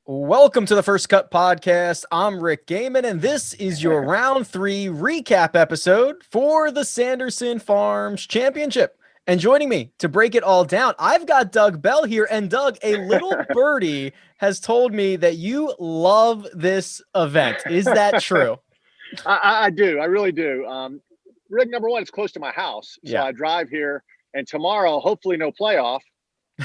Welcome to the First Cut Podcast. I'm Rick Gehman, and this is your round 3 recap episode for the Sanderson Farms Championship. And joining me to break it all down, I've got Doug Bell here. And Doug, a little birdie has told me that you love this event. Is that true? I do. I really do. Rick, number one, it's close to my house. So Yeah. I drive here, and tomorrow, hopefully no playoff,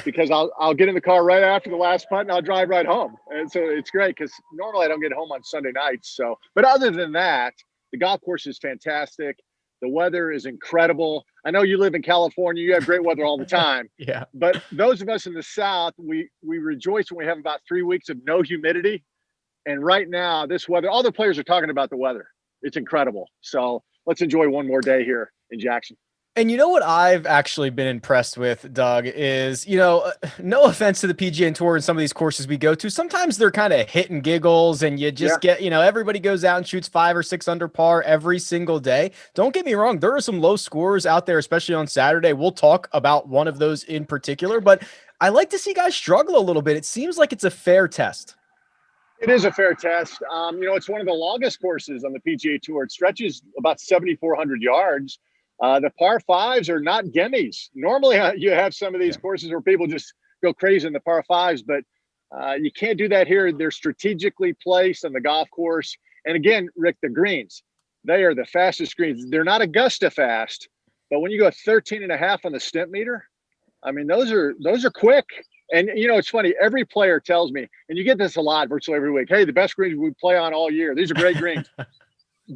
because I'll get in the car right after the last putt and I'll drive right home. And so it's great because normally I don't get home on Sunday nights. So, but other than that, the golf course is fantastic. The weather is incredible. I know you live in California. You have great weather all the time. Yeah. But those of us in the South, we rejoice when we have about 3 weeks of no humidity. And right now, this weather, all the players are talking about the weather. It's incredible. So let's enjoy one more day here in Jackson. And you know what I've actually been impressed with, Doug, is, no offense to the PGA Tour and some of these courses we go to, sometimes they're kind of hit and giggles and you just get, everybody goes out and shoots 5 or 6 under par every single day. Don't get me wrong. There are some low scores out there, especially on Saturday. We'll talk about one of those in particular, but I like to see guys struggle a little bit. It seems like it's a fair test. It is a fair test. It's one of the longest courses on the PGA Tour. It stretches about 7,400 yards. The par fives are not gimmies. Normally, you have some of these courses where people just go crazy in the par fives, but you can't do that here. They're strategically placed on the golf course. And again, Rick, the greens, they are the fastest greens. They're not Augusta fast, but when you go 13 and a half on the stimp meter, I mean, those are quick. And, it's funny. Every player tells me, and you get this a lot virtually every week, hey, the best greens we play on all year. These are great greens.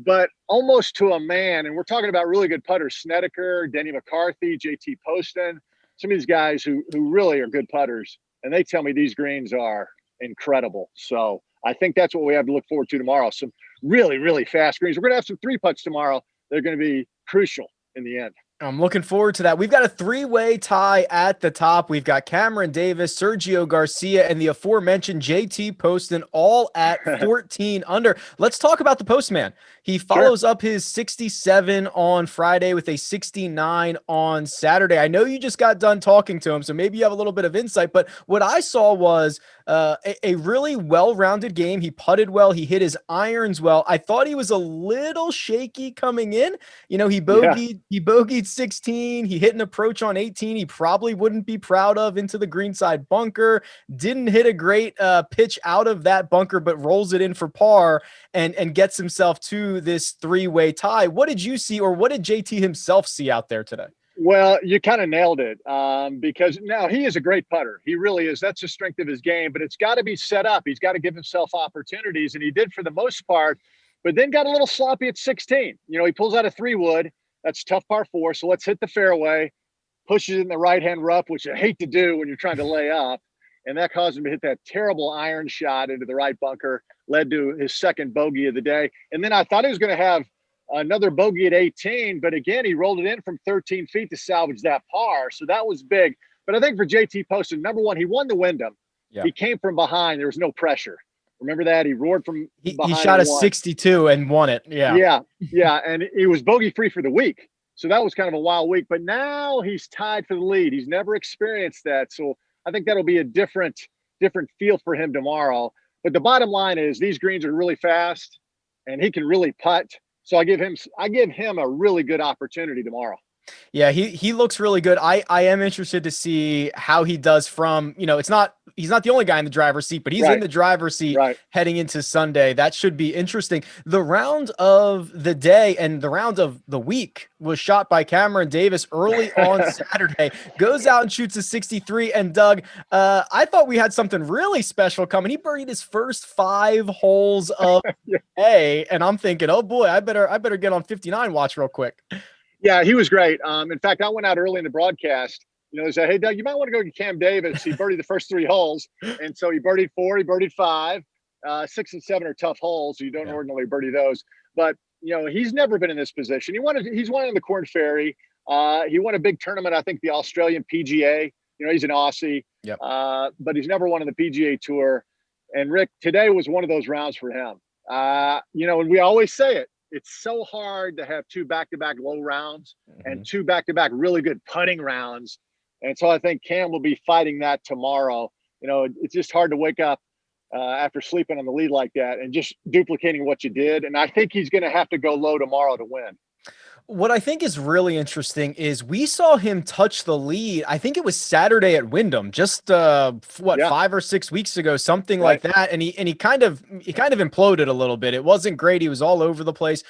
But almost to a man, and we're talking about really good putters, Snedeker, Denny McCarthy, JT Poston, some of these guys who really are good putters. And they tell me these greens are incredible. So I think that's what we have to look forward to tomorrow. Some really, really fast greens. We're going to have some 3-putts tomorrow. They're going to be crucial in the end. I'm looking forward to that. We've got a 3-way tie at the top. We've got Cameron Davis, Sergio Garcia, and the aforementioned JT Poston all at 14 under. Let's talk about the Postman. He follows up his 67 on Friday with a 69 on Saturday. I know you just got done talking to him, so maybe you have a little bit of insight, but what I saw was a really well-rounded game. He putted well. He hit his irons well. I thought he was a little shaky coming in. He bogeyed 16. He hit an approach on 18. He probably wouldn't be proud of into the greenside bunker. Didn't hit a great pitch out of that bunker, but rolls it in for par and gets himself to this 3-way tie. What did you see, or what did JT himself see out there today? Well, you kind of nailed it because now he is a great putter. He really is. That's the strength of his game, but it's got to be set up. He's got to give himself opportunities, and he did for the most part, but then got a little sloppy at 16. He pulls out a 3-wood. That's tough par 4. So let's hit the fairway, pushes it in the right-hand rough, which I hate to do when you're trying to lay up. And that caused him to hit that terrible iron shot into the right bunker, led to his second bogey of the day. And then I thought he was going to have another bogey at 18, but again, he rolled it in from 13 feet to salvage that par. So that was big. But I think for JT Poston, number one, he won the Wyndham. Yeah. He came from behind. There was no pressure. Remember that? He roared from behind. He shot a 62 and won it. Yeah. And he was bogey free for the week. So that was kind of a wild week. But now he's tied for the lead. He's never experienced that. So I think that'll be a different feel for him tomorrow. But the bottom line is these greens are really fast and he can really putt. So I give him a really good opportunity tomorrow. Yeah, he looks really good. I am interested to see how he does from, he's not the only guy in the driver's seat, but he's in the driver's seat heading into Sunday. That should be interesting. The round of the day and the round of the week was shot by Cameron Davis early on Saturday, goes out and shoots a 63. And Doug, I thought we had something really special coming. He birdied his first 5 holes of the day, and I'm thinking, oh boy, I better get on 59 watch real quick. Yeah, he was great. In fact, I went out early in the broadcast. They said, hey, Doug, you might want to go get Cam Davis. He birdied the first 3 holes. And so he birdied 4, he birdied 5. 6 and 7 are tough holes, so you don't ordinarily birdie those. But, he's never been in this position. He's won in the Corn Ferry. He won a big tournament, I think the Australian PGA. He's an Aussie. Yep. But he's never won in the PGA Tour. And, Rick, today was one of those rounds for him. And we always say it. It's so hard to have 2 back-to-back low rounds and 2 back-to-back really good putting rounds. And so I think Cam will be fighting that tomorrow. It's just hard to wake up after sleeping on the lead like that and just duplicating what you did. And I think he's going to have to go low tomorrow to win. What I think is really interesting is we saw him touch the lead. I think it was Saturday at Wyndham, just Yeah. 5 or 6 weeks ago, something Right. like that. And he kind of imploded a little bit. It wasn't great. He was all over the place.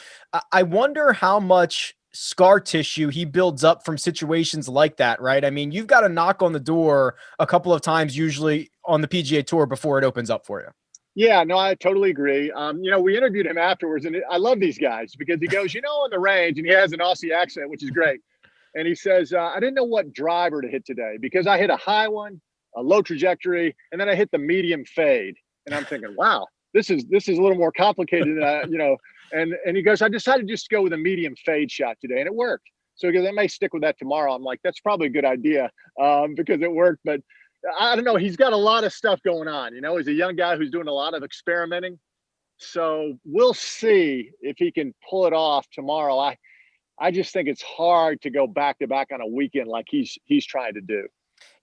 I wonder how much scar tissue he builds up from situations like that, right? I mean, you've got to knock on the door a couple of times usually on the PGA Tour before it opens up for you. Yeah, no, I totally agree. We interviewed him afterwards, and I love these guys because he goes, on the range, and he has an Aussie accent, which is great. And he says, I didn't know what driver to hit today because I hit a high one, a low trajectory, and then I hit the medium fade. And I'm thinking, wow, this is a little more complicated than And he goes, I decided just to go with a medium fade shot today, and it worked. So he goes, I may stick with that tomorrow. I'm like, that's probably a good idea because it worked, but I don't know. He's got a lot of stuff going on. He's a young guy who's doing a lot of experimenting. So we'll see if he can pull it off tomorrow. I just think it's hard to go back to back on a weekend like he's trying to do.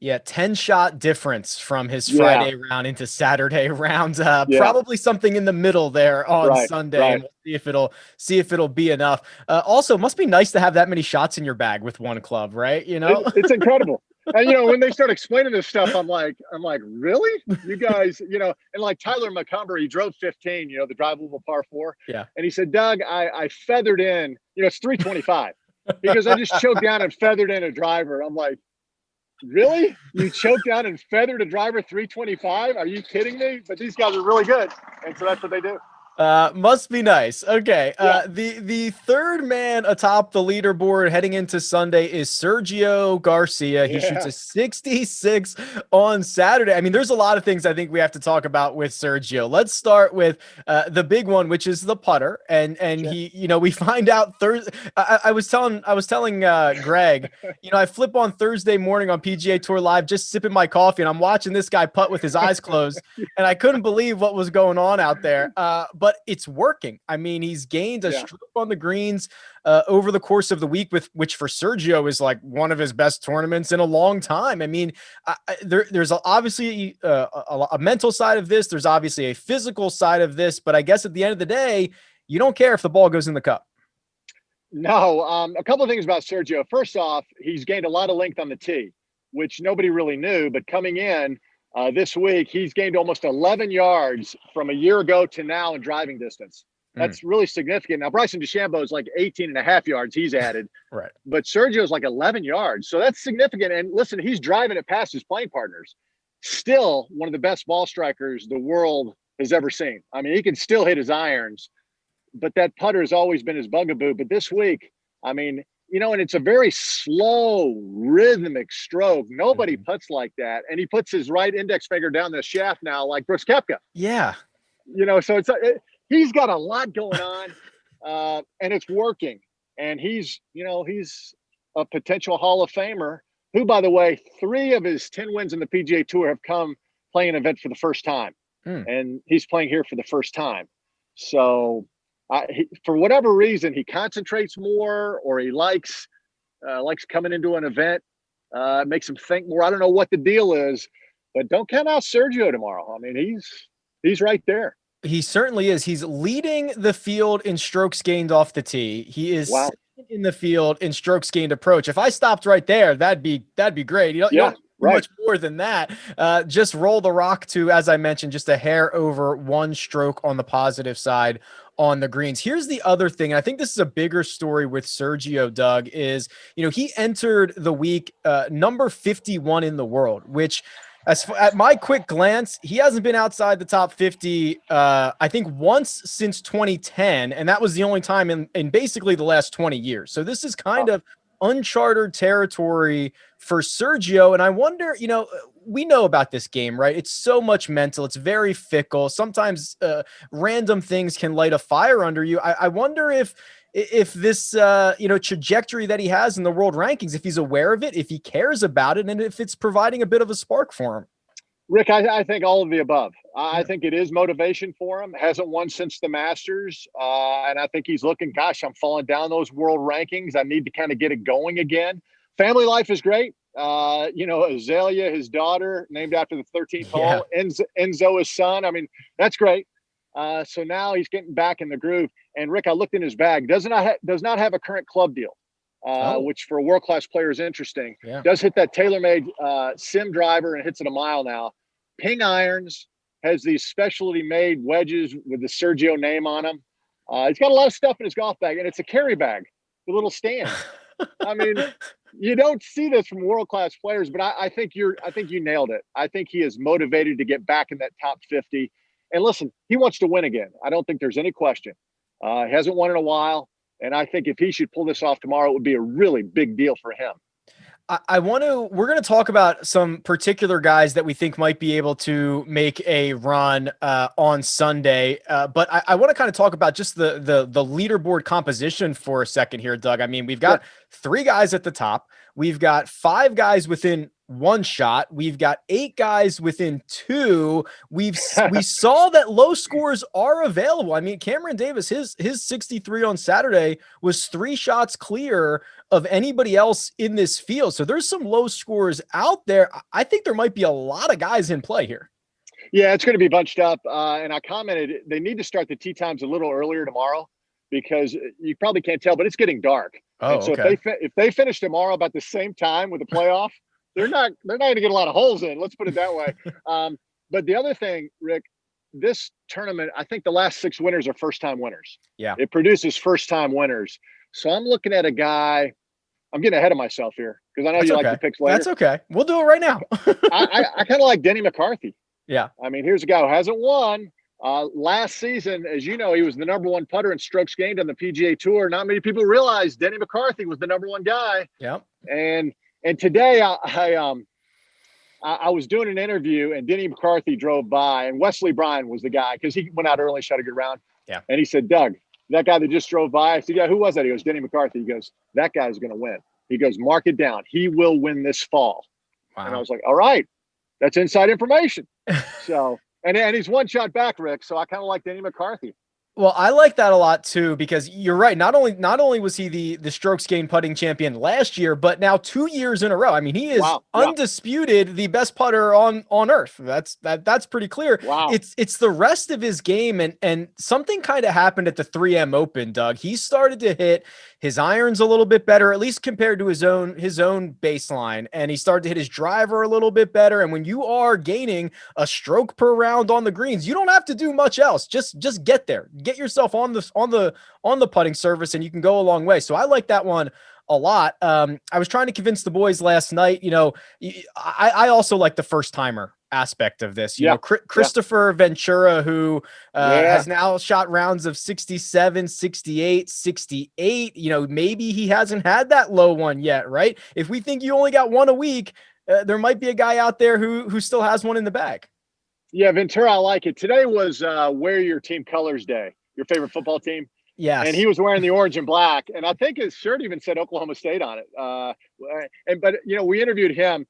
Yeah, 10-shot difference from his Friday round into Saturday round. Probably something in the middle there on Sunday, right. and we'll see if it'll be enough. Also, must be nice to have that many shots in your bag with one club, right? It's incredible. And when they start explaining this stuff, I'm like, really? You guys, and like Tyler McCumber, he drove 15, the drivable par 4. Yeah. And he said, Doug, I feathered in, it's 325. Because I just choked down and feathered in a driver. I'm like, really? You choked down and feathered a driver 325? Are you kidding me? But these guys are really good. And so that's what they do. Must be nice. Okay. The third man atop the leaderboard heading into Sunday is Sergio Garcia. He shoots a 66 on Saturday. I mean, there's a lot of things I think we have to talk about with Sergio. Let's start with the big one, which is the putter. And he, we find out Thursday. I was telling Greg, I flip on Thursday morning on PGA Tour Live, just sipping my coffee, and I'm watching this guy putt with his eyes closed, and I couldn't believe what was going on out there. But it's working. I mean, he's gained a stroke on the greens over the course of the week, which for Sergio is like one of his best tournaments in a long time. I mean, there's obviously a mental side of this. There's obviously a physical side of this, but I guess at the end of the day, you don't care if the ball goes in the cup. No, a couple of things about Sergio. First off, he's gained a lot of length on the tee, which nobody really knew, but coming in, this week, he's gained almost 11 yards from a year ago to now in driving distance. That's really significant. Now, Bryson DeChambeau is like 18 and a half yards he's added. Right. But Sergio's like 11 yards. So that's significant. And listen, he's driving it past his playing partners. Still one of the best ball strikers the world has ever seen. I mean, he can still hit his irons, but that putter has always been his bugaboo. But this week, I mean, and it's a very slow, rhythmic stroke. Nobody putts like that. And he puts his right index finger down the shaft now like Brooks Koepka. Yeah. So he's got a lot going on, and it's working. And he's a potential Hall of Famer who, by the way, 3 of his 10 wins in the PGA Tour have come playing an event for the first time. And he's playing here for the first time. So for whatever reason, he concentrates more, or he likes coming into an event, makes him think more. I don't know what the deal is, but don't count out Sergio tomorrow. I mean, he's right there. He certainly is. He's leading the field in strokes gained off the tee. He is in the field in strokes gained approach. If I stopped right there, that'd be great. You don't much more than that. Just roll the rock to, as I mentioned, just a hair over 1 stroke on the positive side on the greens. Here's the other thing, and I think this is a bigger story with Sergio, Doug, is, he entered the week number 51 in the world, which at my quick glance, he hasn't been outside the top 50, I think once since 2010. And that was the only time in basically the last 20 years. So this is kind of uncharted territory for Sergio. And I wonder, we know about this game, right? It's so much mental. It's very fickle. Sometimes random things can light a fire under you. I wonder if this, trajectory that he has in the world rankings, if he's aware of it, if he cares about it, and if it's providing a bit of a spark for him. Rick, I think all of the above. I think it is motivation for him. Hasn't won since the Masters. And I think he's looking, gosh, I'm falling down those world rankings. I need to kind of get it going again. Family life is great. Azalea, his daughter, named after the 13th Yeah. hole. Enzo, his son. I mean, that's great. So now he's getting back in the groove. And Rick, I looked in his bag. Does not have a current club deal, which for a world-class player is interesting. Yeah. Does hit that TaylorMade sim driver and hits it a mile now. Ping irons, has these specialty made wedges with the Sergio name on them. He's got a lot of stuff in his golf bag, and it's a carry bag, the little stand. I mean, you don't see this from world-class players, but I think you nailed it. I think he is motivated to get back in that top 50. And listen, he wants to win again. I don't think there's any question. He hasn't won in a while, and I think if he should pull this off tomorrow, it would be a really big deal for him. We're going to talk about some particular guys that we think might be able to make a run on Sunday. But I want to kind of talk about just the leaderboard composition for a second here, Doug. I mean, we've got 3 guys at the top. We've got 5 guys within 1 shot. We've got 8 guys within 2. We saw that low scores are available. I mean, Cameron Davis, his 63 on Saturday was 3 shots clear of anybody else in this field. So there's some low scores out there. I think there might be a lot of guys in play here. Yeah, it's going to be bunched up. And I commented, they need to start the tee times a little earlier tomorrow because you probably can't tell, but it's getting dark. Oh, and so okay. if they finish tomorrow about the same time with the playoff, they're not going to get a lot of holes in. Let's put it that way. But the other thing, Rick, this tournament, I think the last 6 winners are first-time winners. Yeah, it produces first-time winners. So I'm looking at a guy. I'm getting ahead of myself here because I know you like the picks later. That's okay. We'll do it right now. I kind of like Denny McCarthy. Yeah. I mean, here's a guy who hasn't won. Last season, as you know, he was the #1 putter in strokes gained on the PGA Tour. Not many people realize Denny McCarthy was the #1 guy. Yeah. And today I was doing an interview and Denny McCarthy drove by and Wesley Bryan was the guy because he went out early, shot a good round. Yeah. And he said, Doug, that guy that just drove by. I said, yeah, who was that? He goes, Denny McCarthy. He goes, that guy's going to win. He goes, mark it down. He will win this fall. Wow. And I was like, all right, that's inside information. So, and he's 1 shot back, Rick. So I kind of like Denny McCarthy. Well, I like that a lot too, because you're right. Not only was he the strokes gained putting champion last year, but now 2 years in a row. I mean, he is undisputed the best putter on earth. That's pretty clear. Wow. It's the rest of his game. And something kind of happened at the 3M Open, Doug. He started to hit his irons a little bit better, at least compared to his own baseline. And he started to hit his driver a little bit better. And when you are gaining a stroke per round on the greens, you don't have to do much else. Just get there. Get yourself on the putting surface and you can go a long way. So I like that one a lot. I was trying to convince the boys last night, I also like the first timer aspect of this, Christopher Ventura, who has now shot rounds of 67, 68, 68, maybe he hasn't had that low one yet, right? If we think you only got one a week, there might be a guy out there who still has one in the bag. Yeah, Ventura, I like it. Today was wear your team colors day, your favorite football team. Yes. And he was wearing the orange and black. And I think his shirt even said Oklahoma State on it. But we interviewed him.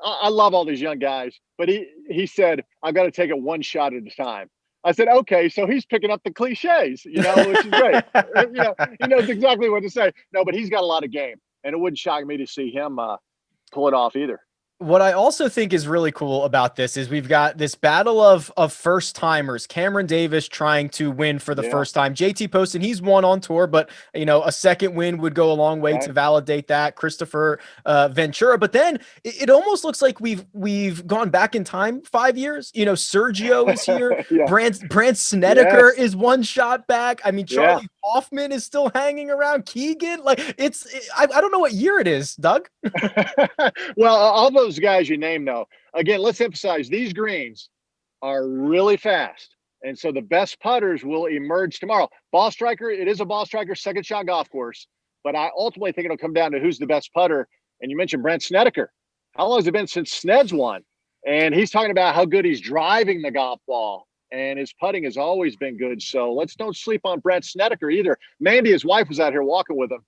I love all these young guys. But he said, I've got to take it 1 shot at a time. I said, okay, so he's picking up the cliches, which is great. He knows exactly what to say. No, but he's got a lot of game. And it wouldn't shock me to see him pull it off either. What I also think is really cool about this is we've got this battle of first timers. Cameron Davis trying to win for the first time. JT Poston, he's won on tour, but a second win would go a long way to validate that. Christopher Ventura, but then it almost looks like we've gone back in time 5 years. Sergio is here. Brant Snedeker is 1 shot back. I mean, Charlie Hoffman is still hanging around. Keegan, I don't know what year it is, Doug. Well, all those guys you name, though, again, let's emphasize these greens are really fast. And so the best putters will emerge tomorrow. Ball striker, it is a ball striker second shot golf course, but I ultimately think it'll come down to who's the best putter. And you mentioned Brant Snedeker. How long has it been since Sned's won? And he's talking about how good he's driving the golf ball. And his putting has always been good. So don't sleep on Brant Snedeker either. Mandy, his wife, was out here walking with him.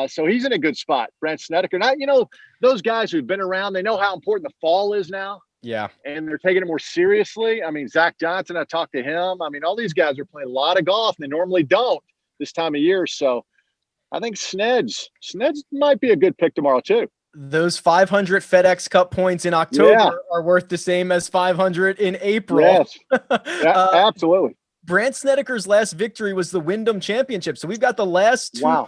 So he's in a good spot. Brant Snedeker. Now, those guys who've been around, they know how important the fall is now. Yeah. And they're taking it more seriously. I mean, Zach Johnson, I talked to him. I mean, all these guys are playing a lot of golf. And they normally don't this time of year. So I think Sneds might be a good pick tomorrow too. Those 500 FedEx Cup points in October are worth the same as 500 in April. Yes, absolutely. Brandt Snedeker's last victory was the Wyndham Championship. So we've got the last two,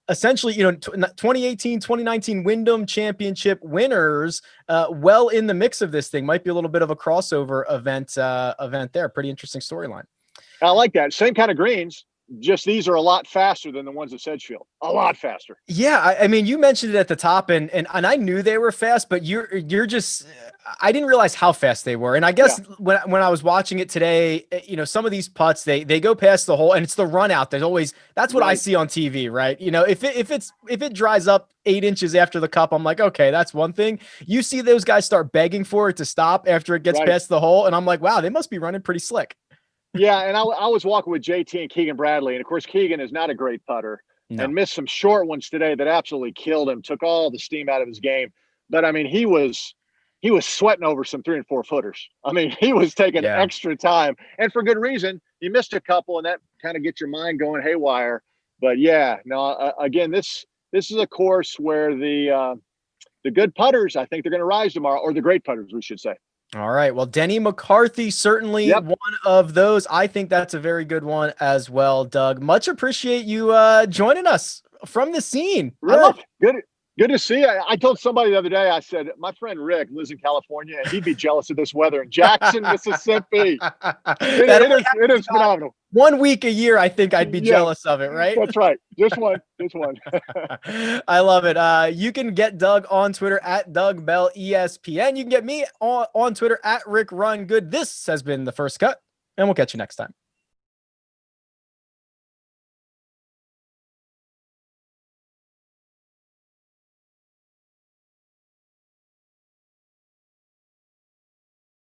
essentially, 2018, 2019 Wyndham Championship winners well in the mix of this thing. Might be a little bit of a crossover event there. Pretty interesting storyline. I like that. Same kind of greens. Just these are a lot faster than the ones at Sedgefield. A lot faster. Yeah, I mean, you mentioned it at the top, and I knew they were fast, but you're just, I didn't realize how fast they were. And I guess when I was watching it today, some of these putts they go past the hole, and it's the run out. That's what I see on TV, right? If it dries up 8 inches after the cup, I'm like, okay, that's one thing. You see those guys start begging for it to stop after it gets past the hole, and I'm like, wow, they must be running pretty slick. Yeah, and I was walking with JT and Keegan Bradley, and of course Keegan is not a great putter and missed some short ones today that absolutely killed him, took all the steam out of his game. But I mean, he was sweating over some 3 and 4 footers. I mean, he was taking extra time, and for good reason. You missed a couple, and that kind of gets your mind going haywire. But again, this is a course where the good putters, I think they're going to rise tomorrow, or the great putters, we should say. All right. Well, Denny McCarthy, certainly one of those. I think that's a very good one as well, Doug. Much appreciate you joining us from the scene. Rick, good to see you. I told somebody the other day, I said, my friend Rick lives in California, and he'd be jealous of this weather in Jackson, Mississippi. It is phenomenal. 1 week a year, I think I'd be jealous of it, right? That's right. Just one. I love it. You can get Doug on Twitter at Doug Bell ESPN. You can get me on Twitter at Rick Run Good. This has been The First Cut, and we'll catch you next time.